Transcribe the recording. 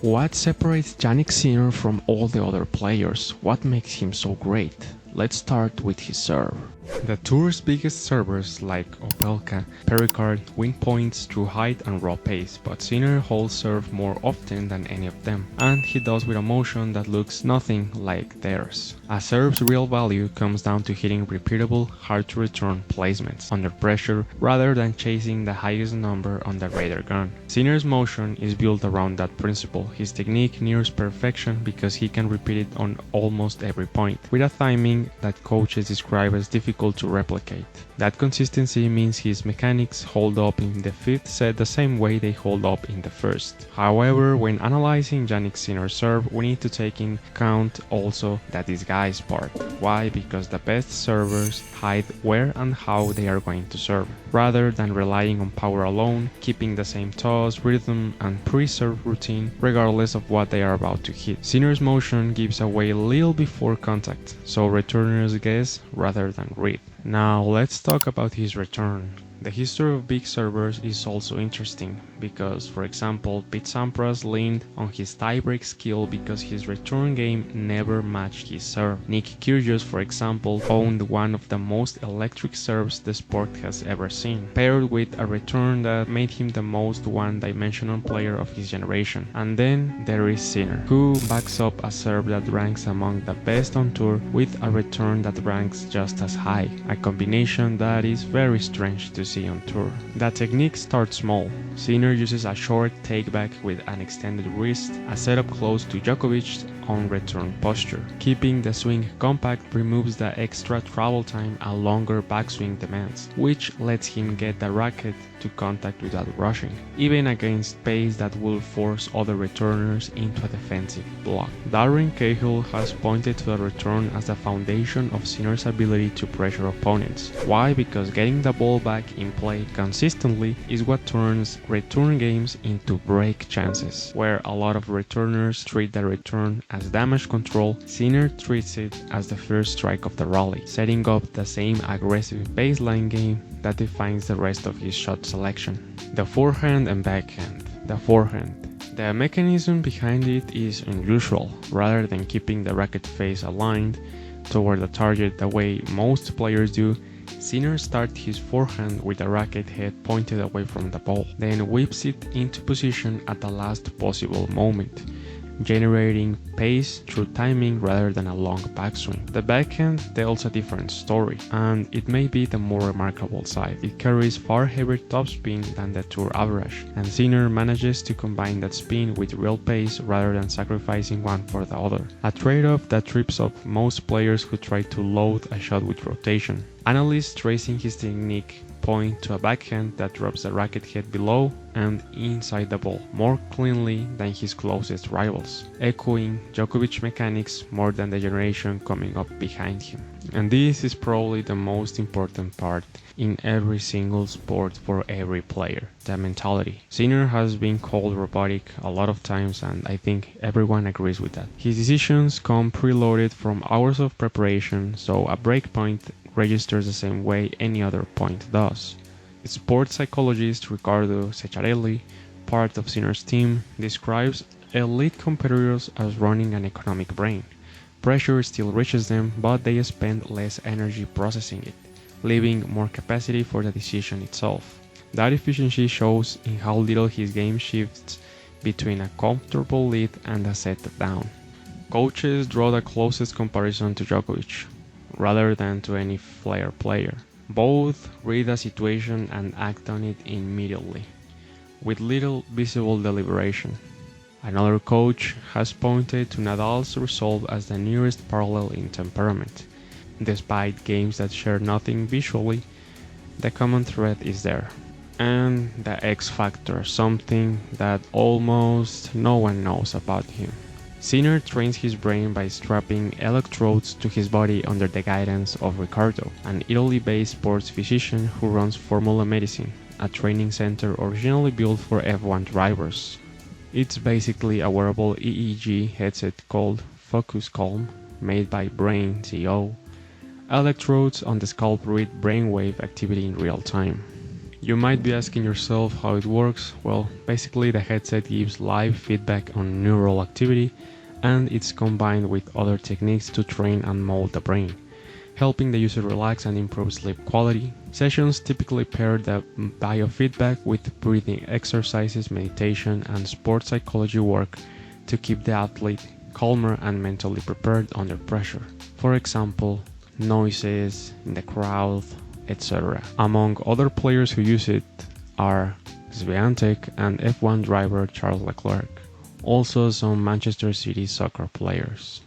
What separates Jannik Sinner from all the other players? What makes him so great? Let's start with his serve. The tour's biggest servers like Opelka, Pericard win points through height and raw pace, but Sinner holds serve more often than any of them, and he does with a motion that looks nothing like theirs. A serve's real value comes down to hitting repeatable, hard-to-return placements under pressure rather than chasing the highest number on the radar gun. Sinner's motion is built around that principle. His technique nears perfection because he can repeat it on almost every point, with a timing that coaches describe as difficult to replicate. That consistency means his mechanics hold up in the fifth set the same way they hold up in the first. However, when analyzing Jannik Sinner's serve, we need to take in account also the disguise part. Why? Because the best servers hide where and how they are going to serve, rather than relying on power alone, keeping the same toss, rhythm, and pre-serve routine regardless of what they are about to hit. Sinner's motion gives away little before contact, so returners guess rather than read. Now let's talk about his return. The history of big servers is also interesting because, for example, Pete Sampras leaned on his tiebreak skill because his return game never matched his serve. Nick Kyrgios, for example, owned one of the most electric serves the sport has ever seen, paired with a return that made him the most one-dimensional player of his generation. And then there is Sinner, who backs up a serve that ranks among the best on tour with a return that ranks just as high, a combination that is very strange to see on tour. The technique starts small. Sinner uses a short takeback with an extended wrist, a setup close to Djokovic's on return posture. Keeping the swing compact removes the extra travel time a longer backswing demands, which lets him get the racket to contact without rushing, even against pace that will force other returners into a defensive block. Darren Cahill has pointed to the return as the foundation of Sinner's ability to pressure opponents. Why? Because getting the ball back in play consistently is what turns return games into break chances. Where a lot of returners treat the return as damage control, Sinner treats it as the first strike of the rally, setting up the same aggressive baseline game that defines the rest of his shot selection. The forehand and backhand. The forehand. The mechanism behind it is unusual. Rather than keeping the racket face aligned toward the target the way most players do, Sinner starts his forehand with the racket head pointed away from the ball, then whips it into position at the last possible moment, generating pace through timing rather than a long backswing. The backhand tells a different story, and it may be the more remarkable side. It carries far heavier topspin than the tour average, and Sinner manages to combine that spin with real pace rather than sacrificing one for the other, a trade-off that trips up most players who try to load a shot with rotation. Analysts tracing his technique point to a backhand that drops the racket head below and inside the ball more cleanly than his closest rivals, echoing Djokovic mechanics more than the generation coming up behind him. And this is probably the most important part in every single sport for every player, the mentality. Sinner has been called robotic a lot of times, and I think everyone agrees with that. His decisions come preloaded from hours of preparation, so a breakpoint registers the same way any other point does. Sports psychologist Riccardo Ceccarelli, part of Sinner's team, describes elite competitors as running an economic brain. Pressure still reaches them, but they spend less energy processing it, leaving more capacity for the decision itself. That efficiency shows in how little his game shifts between a comfortable lead and a set down. Coaches draw the closest comparison to Djokovic, rather than to any flair player. Both read a situation and act on it immediately, with little visible deliberation. Another coach has pointed to Nadal's resolve as the nearest parallel in temperament. Despite games that share nothing visually, the common thread is there. And the X factor, something that almost no one knows about him. Sinner trains his brain by strapping electrodes to his body under the guidance of Riccardo, an Italy-based sports physician who runs Formula Medicine, a training center originally built for F1 drivers. It's basically a wearable EEG headset called Focus Calm, made by Brain.co. Electrodes on the scalp read brainwave activity in real time. You might be asking yourself how it works. Well, basically the headset gives live feedback on neural activity, and it's combined with other techniques to train and mold the brain, helping the user relax and improve sleep quality. Sessions typically pair the biofeedback with breathing exercises, meditation, and sports psychology work to keep the athlete calmer and mentally prepared under pressure. For example, noises in the crowd, etc. Among other players who use it are Swiatek and F1 driver Charles Leclerc, also some Manchester City soccer players.